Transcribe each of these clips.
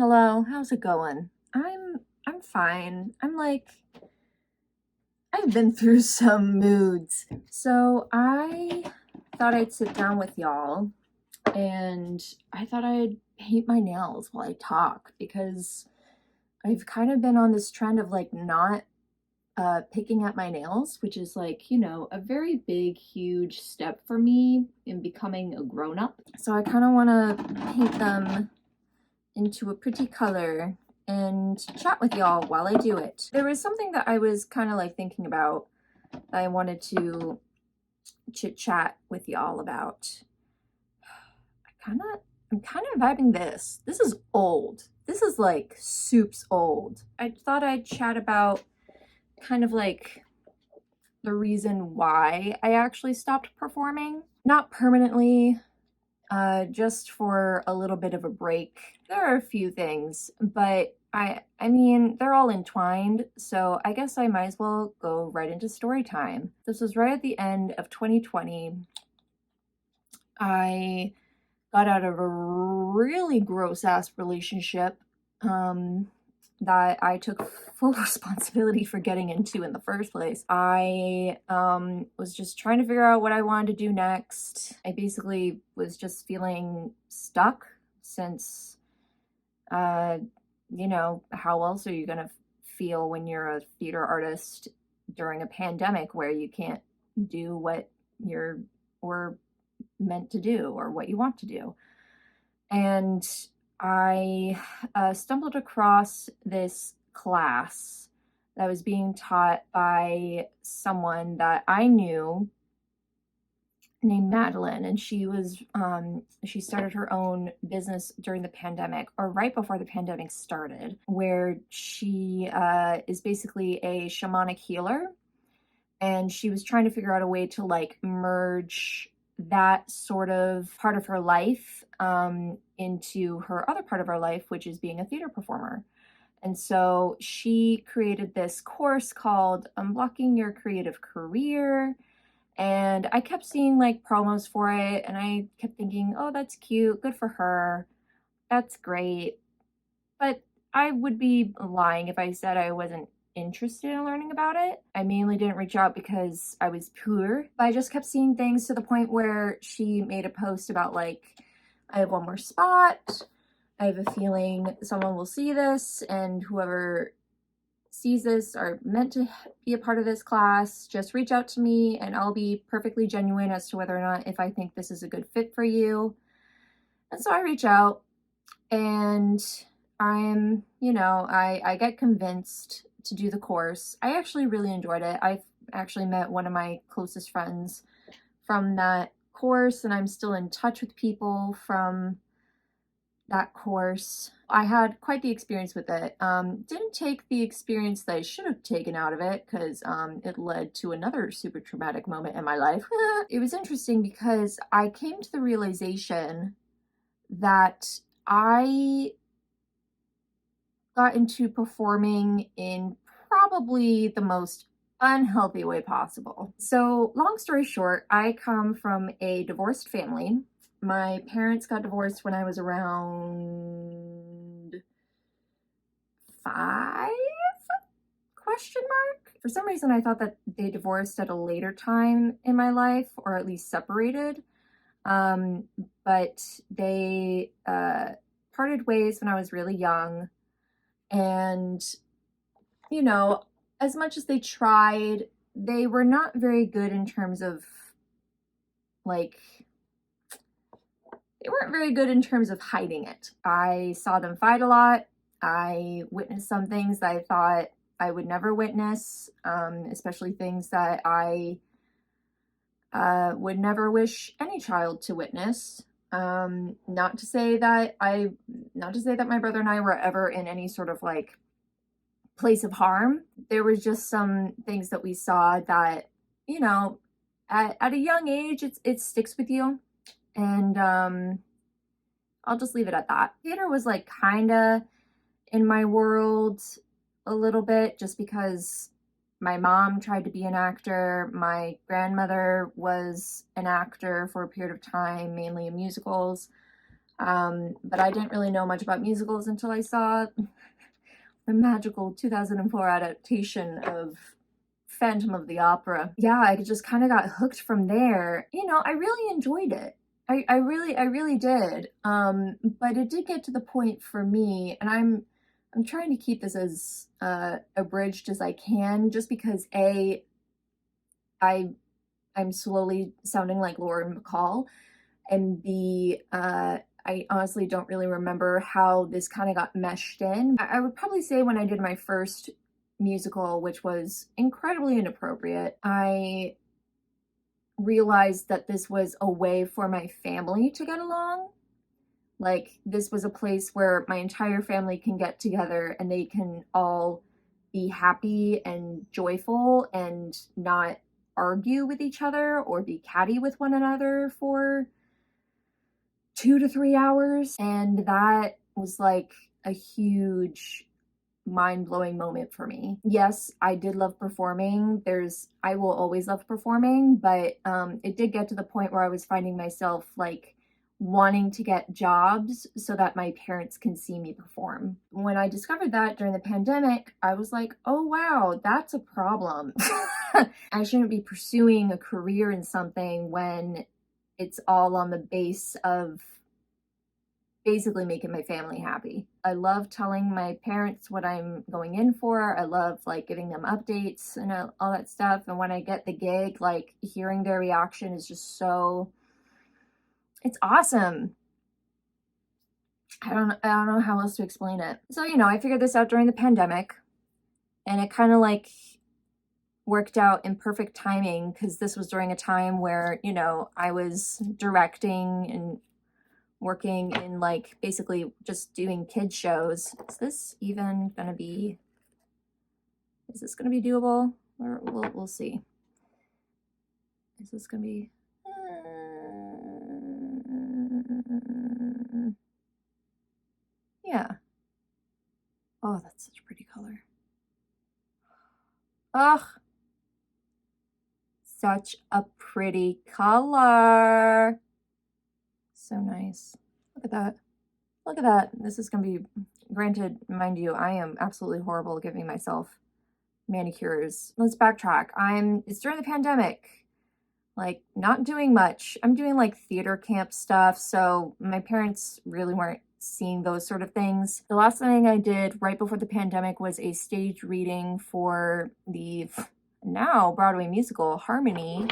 Hello, how's it going? I'm fine. I've been through some moods. So I thought I'd sit down with y'all and I thought I'd paint my nails while I talk because I've kind of been on this trend of not picking at my nails, which is a very big, huge step for me in becoming a grown-up. So I kind of want to paint them into a pretty color and chat with y'all while I do it. There was something that I was kind of thinking about that I wanted to chit chat with y'all about. I'm kind of vibing this. This is old. This is like soups old. I thought I'd chat about kind of the reason why I actually stopped performing. Not permanently, just for a little bit of a break. There are a few things, but I mean, they're all entwined, so I guess I might as well go right into story time. This was right at the end of 2020. I got out of a really gross-ass relationship that I took full responsibility for getting into in the first place. I was just trying to figure out what I wanted to do next. I basically was just feeling stuck since, how else are you gonna feel when you're a theater artist during a pandemic where you can't do what you're or meant to do or what you want to do? And I stumbled across this class that was being taught by someone that I knew named Madeline, and she started her own business during the pandemic, or right before the pandemic started, where she is basically a shamanic healer, and she was trying to figure out a way to merge that sort of part of her life into her other part of her life, which is being a theater performer. And so she created this course called Unblocking Your Creative Career. And I kept seeing promos for it, and I kept thinking, oh, that's cute, good for her, that's great. But I would be lying if I said I wasn't interested in learning about it. I mainly didn't reach out because I was poor, but I just kept seeing things to the point where she made a post about I have one more spot. I have a feeling someone will see this, and whoever sees this are meant to be a part of this class. Just reach out to me and I'll be perfectly genuine as to whether or not if I think this is a good fit for you. And so I reach out and I get convinced to do the course. I actually really enjoyed it. I actually met one of my closest friends from that course, and I'm still in touch with people from that course. I had quite the experience with it. Didn't take the experience that I should have taken out of it because it led to another super traumatic moment in my life. It was interesting because I came to the realization that I got into performing in probably the most unhealthy way possible. So, long story short, I come from a divorced family. My parents got divorced when I was around 5? Question mark. For some reason, I thought that they divorced at a later time in my life, or at least separated. But they parted ways when I was really young. And, as much as they tried, they were not very good in terms of, they weren't very good in terms of hiding it. I saw them fight a lot. I witnessed some things that I thought I would never witness, especially things that I would never wish any child to witness. Not to say that my brother and I were ever in any sort of place of harm. There was just some things that we saw that, at a young age, it sticks with you. And I'll just leave it at that. Theater was kind of in my world a little bit, just because my mom tried to be an actor. My grandmother was an actor for a period of time, mainly in musicals. But I didn't really know much about musicals until I saw the magical 2004 adaptation of Phantom of the Opera. Yeah, I just kind of got hooked from there. You know, I really enjoyed it. I really did. But it did get to the point for me, and I'm trying to keep this as abridged as I can, just because I I'm slowly sounding like Lauren Bacall, and B, I honestly don't really remember how this kind of got meshed in. I would probably say when I did my first musical, which was incredibly inappropriate, I realized that this was a way for my family to get along. Like, this was a place where my entire family can get together and they can all be happy and joyful and not argue with each other or be catty with one another for 2 to 3 hours. And that was like a huge mind-blowing moment for me. Yes, I did love performing. I will always love performing, but it did get to the point where I was finding myself like wanting to get jobs so that my parents can see me perform. When I discovered that during the pandemic, I was like, oh wow, that's a problem. I shouldn't be pursuing a career in something when it's all on the base of basically making my family happy. I love telling my parents what I'm going in for. I love like giving them updates and all that stuff. And when I get the gig, like hearing their reaction is just it's awesome. I don't know how else to explain it. So, you know, I figured this out during the pandemic, and it kind of like worked out in perfect timing because this was during a time where, you know, I was directing and working in like basically just doing kids shows. Is this gonna be doable? Or we'll see. Is this gonna be yeah. Oh, that's such a pretty color. Ugh, such a pretty color. So nice. Look at that. Look at that. This is gonna be, granted, mind you, I am absolutely horrible at giving myself manicures. Let's backtrack. It's during the pandemic, like not doing much. I'm doing like theater camp stuff, so my parents really weren't seeing those sort of things. The last thing I did right before the pandemic was a stage reading for the now Broadway musical Harmony.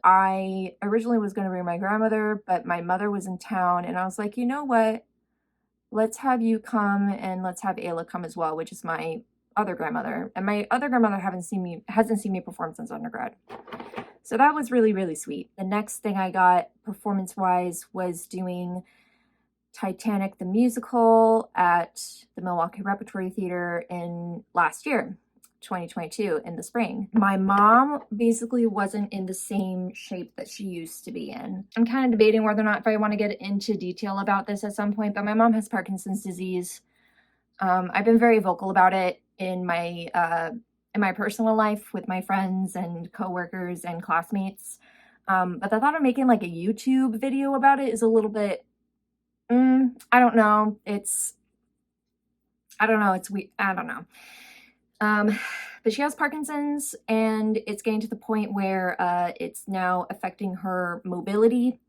I originally was going to bring my grandmother, but my mother was in town, and I was like, you know what? Let's have you come, and let's have Ayla come as well, which is my other grandmother. And my other grandmother hasn't seen me perform since undergrad. So that was really, really sweet. The next thing I got performance-wise was doing Titanic the musical at the Milwaukee Repertory Theater in last year, 2022, in the spring. My mom basically wasn't in the same shape that she used to be in. I'm kind of debating whether or not if I want to get into detail about this at some point, but my mom has Parkinson's disease. I've been very vocal about it in my personal life with my friends and coworkers and classmates. But the thought of making like a YouTube video about it is a little bit, I don't know. I don't know. It's weird. I don't know. But she has Parkinson's, and it's getting to the point where it's now affecting her mobility.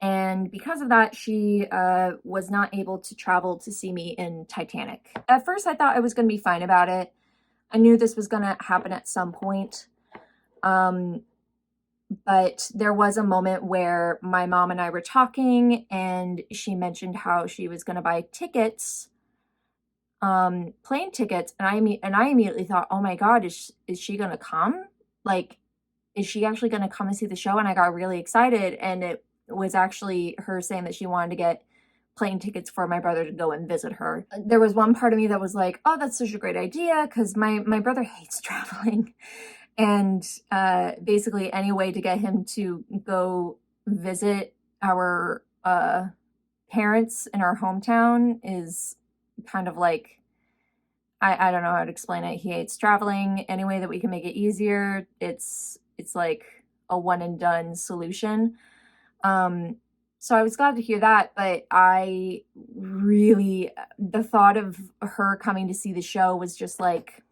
And because of that, she was not able to travel to see me in Titanic. At first, I thought I was going to be fine about it. I knew this was going to happen at some point. But there was a moment where my mom and I were talking, and she mentioned how she was going to buy tickets, plane tickets, and I immediately thought, oh my God, is she going to come? Like, is she actually going to come and see the show? And I got really excited, and it was actually her saying that she wanted to get plane tickets for my brother to go and visit her. There was one part of me that was like, oh, that's such a great idea, because my brother hates traveling. And basically any way to get him to go visit our parents in our hometown is kind of like, I don't know how to explain it. He hates traveling. Any way that we can make it easier, it's like a one and done solution. So I was glad to hear that, but I really, the thought of her coming to see the show was just like,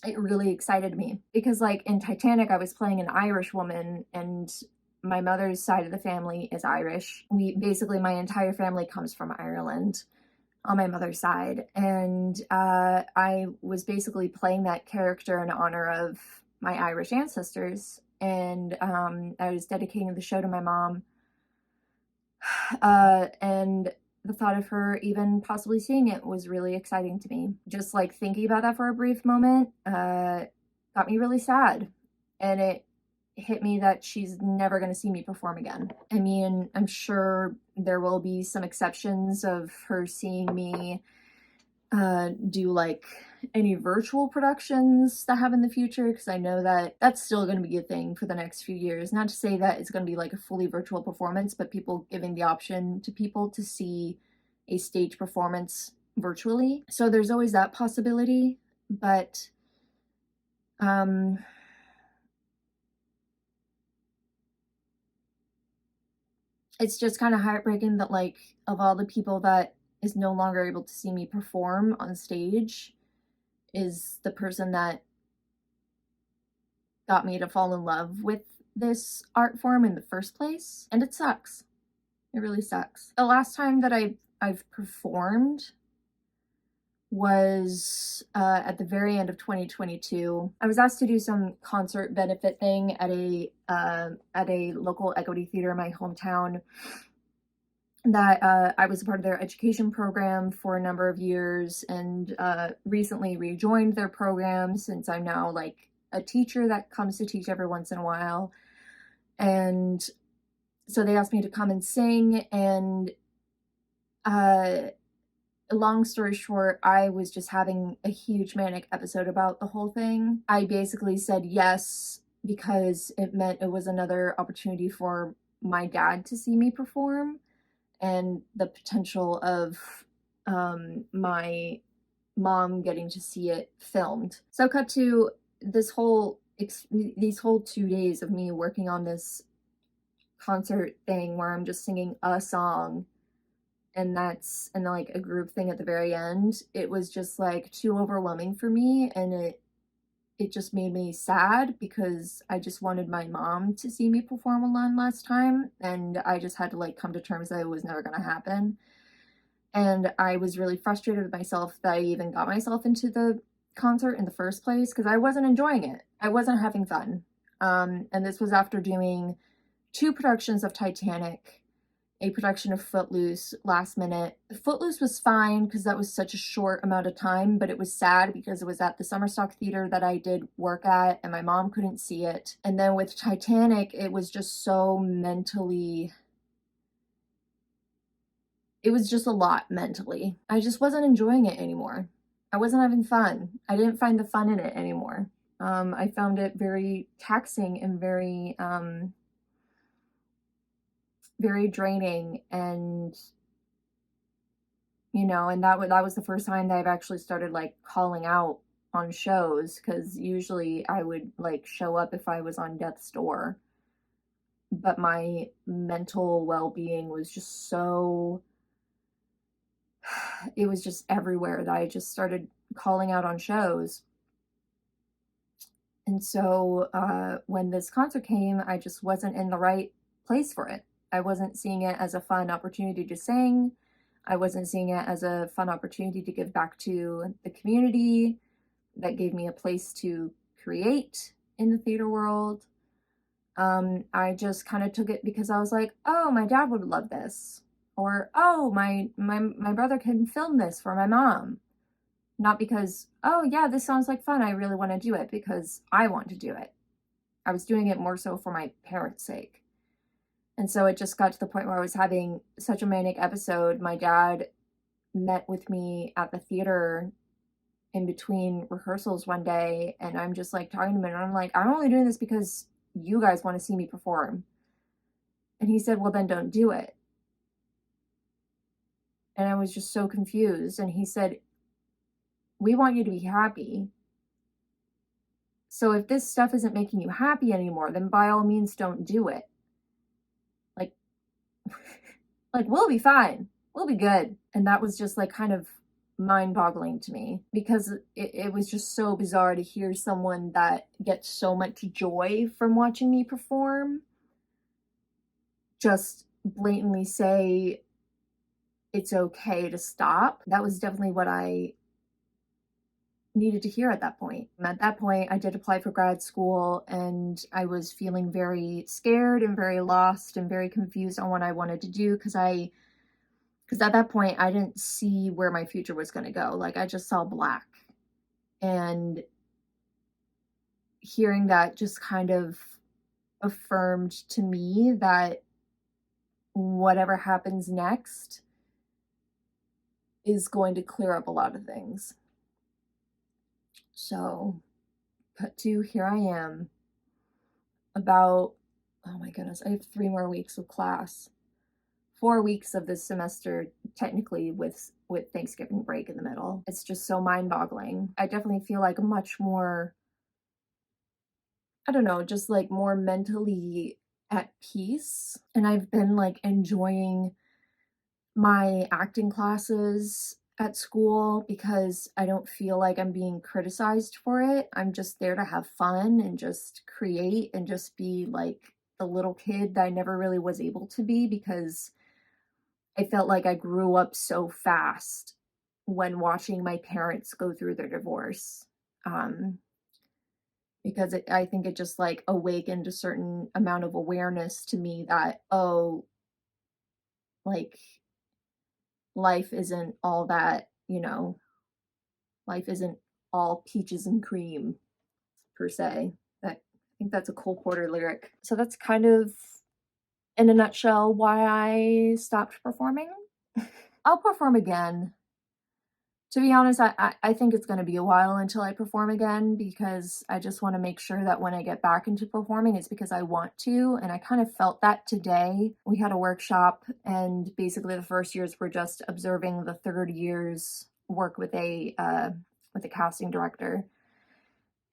it really excited me because, like, in Titanic, I was playing an Irish woman, and my mother's side of the family is Irish. Basically, my entire family comes from Ireland on my mother's side. And I was basically playing that character in honor of my Irish ancestors. And I was dedicating the show to my mom. And the thought of her even possibly seeing it was really exciting to me. Just like thinking about that for a brief moment got me really sad. And it hit me that she's never going to see me perform again. I mean, I'm sure there will be some exceptions of her seeing me do like any virtual productions that have in the future, because I know that that's still going to be a thing for the next few years. Not to say that it's going to be like a fully virtual performance, but people giving the option to people to see a stage performance virtually. So there's always that possibility, but it's just kind of heartbreaking that, like, of all the people that is no longer able to see me perform on stage is the person that got me to fall in love with this art form in the first place. And it sucks. It really sucks. The last time that I've performed was at the very end of 2022. I was asked to do some concert benefit thing at a local equity theater in my hometown that I was a part of their education program for a number of years, and recently rejoined their program since I'm now like a teacher that comes to teach every once in a while. And so they asked me to come and sing, and long story short, I was just having a huge manic episode about the whole thing. I basically said yes because it meant it was another opportunity for my dad to see me perform, and the potential of my mom getting to see it filmed. So cut to these whole 2 days of me working on this concert thing where I'm just singing a song, and like a group thing at the very end. It was just like too overwhelming for me, and it just made me sad because I just wanted my mom to see me perform one last time, and I just had to like come to terms that it was never going to happen. And I was really frustrated with myself that I even got myself into the concert in the first place because I wasn't enjoying it. I wasn't having fun. And this was after doing 2 productions of Titanic, a production of Footloose last minute. Footloose was fine because that was such a short amount of time, but it was sad because it was at the Summer Stock Theater that I did work at, and my mom couldn't see it. And then with Titanic, it was just so mentally, it was just a lot mentally. I just wasn't enjoying it anymore. I wasn't having fun. I didn't find the fun in it anymore. I found it very taxing and very draining, and and that was the first time that I've actually started like calling out on shows, because usually I would like show up if I was on death's door, but my mental well-being was just so, it was just everywhere that I just started calling out on shows. And so when this concert came, I just wasn't in the right place for it. I wasn't seeing it as a fun opportunity to sing. I wasn't seeing it as a fun opportunity to give back to the community that gave me a place to create in the theater world. I just kind of took it because I was like, oh, my dad would love this. Or, oh, my brother can film this for my mom. Not because, oh, yeah, this sounds like fun, I really want to do it, because I want to do it. I was doing it more so for my parents' sake. And so it just got to the point where I was having such a manic episode. My dad met with me at the theater in between rehearsals one day, and I'm just like talking to him, and I'm like, I'm only doing this because you guys want to see me perform. And he said, well, then don't do it. And I was just so confused. And he said, we want you to be happy. So if this stuff isn't making you happy anymore, then by all means don't do it. Like, Like, we'll be fine. We'll be good. And that was just like kind of mind boggling to me because it was just so bizarre to hear someone that gets so much joy from watching me perform just blatantly say it's okay to stop. That was definitely what I needed to hear at that point. At that point, I did apply for grad school and I was feeling very scared and very lost and very confused on what I wanted to do because at that point I didn't see where my future was going to go. Like, I just saw black. And hearing that just kind of affirmed to me that whatever happens next is going to clear up a lot of things. So, cut to here I am, about, oh my goodness, I have 3 more weeks of class. 4 weeks of this semester, technically, with Thanksgiving break in the middle. It's just so mind-boggling. I definitely feel like a much more, I don't know, just like more mentally at peace. And I've been like enjoying my acting classes at school because I don't feel like I'm being criticized for it. I'm just there to have fun and just create and just be like the little kid that I never really was able to be because I felt like I grew up so fast when watching my parents go through their divorce. Because I think it just like awakened a certain amount of awareness to me that, oh, like life isn't all that, life isn't all peaches and cream per se. That, I think that's a Cole Porter lyric. So that's kind of in a nutshell why I stopped performing. I'll perform again. To be honest, I think it's going to be a while until I perform again because I just want to make sure that when I get back into performing, it's because I want to. And I kind of felt that today. We had a workshop, and basically the first years were just observing the third years work with a casting director.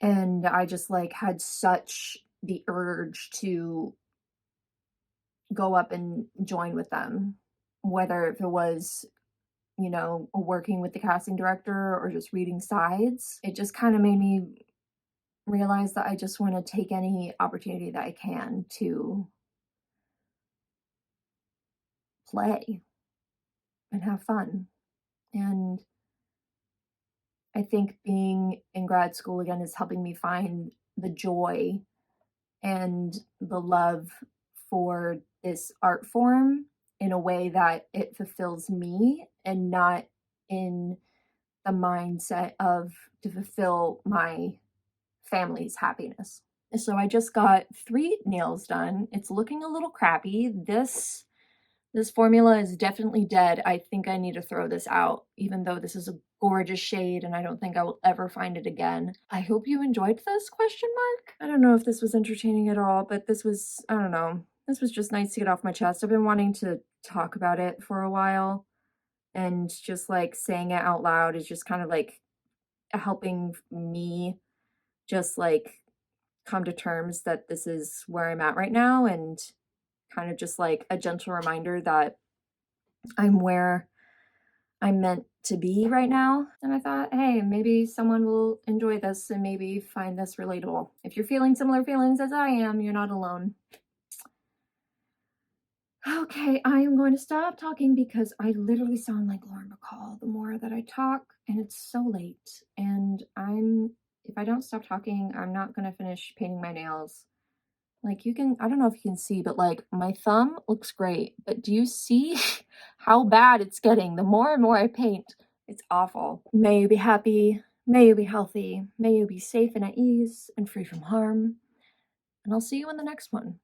And I just like had such the urge to go up and join with them, whether if it was working with the casting director or just reading sides. It just kind of made me realize that I just want to take any opportunity that I can to play and have fun. And I think being in grad school again is helping me find the joy and the love for this art form in a way that it fulfills me and not in the mindset of to fulfill my family's happiness. So I just got 3 nails done. It's looking a little crappy. This formula is definitely dead. I think I need to throw this out, even though this is a gorgeous shade and I don't think I will ever find it again. I hope you enjoyed this question mark. I don't know if this was entertaining at all, but this was, I don't know. This was just nice to get off my chest. I've been wanting to talk about it for a while, and just like saying it out loud is just kind of like helping me just like come to terms that this is where I'm at right now, and kind of just like a gentle reminder that I'm where I'm meant to be right now. And I thought, hey, maybe someone will enjoy this and maybe find this relatable. If you're feeling similar feelings as I am, you're not alone. Okay, I am going to stop talking because I literally sound like Lauren Bacall the more that I talk, and it's so late. And if I don't stop talking, I'm not going to finish painting my nails. Like, I don't know if you can see, but like my thumb looks great, but do you see how bad it's getting? The more and more I paint, it's awful. May you be happy, may you be healthy, may you be safe and at ease and free from harm, and I'll see you in the next one.